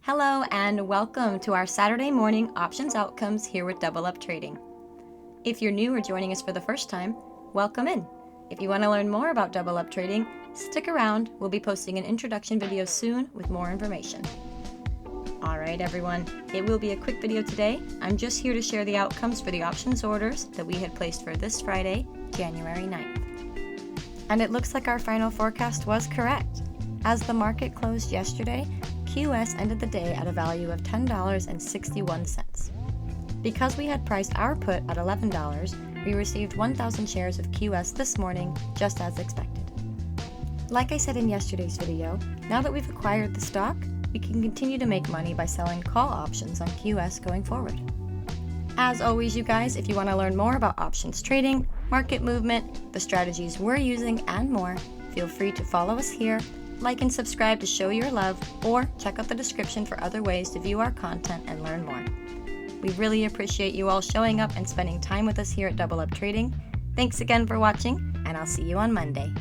Hello and welcome to our Saturday morning options outcomes here with DoubleUp Trading. If you're new or joining us for the first time, welcome in. If you want to learn more about DoubleUp Trading, stick around. We'll be posting an introduction video soon with more information. Alright everyone, it will be a quick video today. I'm just here to share the outcomes for the options orders that we had placed for this Friday, January 9th. And it looks like our final forecast was correct. As the market closed yesterday, QS ended the day at a value of $10.61. Because we had priced our put at $11, we received 1,000 shares of QS this morning, just as expected. Like I said in yesterday's video, now that we've acquired the stock, we can continue to make money by selling call options on QS going forward. As always, you guys, if you want to learn more about options trading, market movement, the strategies we're using, and more, feel free to follow us here, like and subscribe to show your love, or check out the description for other ways to view our content and learn more. We really appreciate you all showing up and spending time with us here at DoubleUp Trading. Thanks again for watching, and I'll see you on Monday.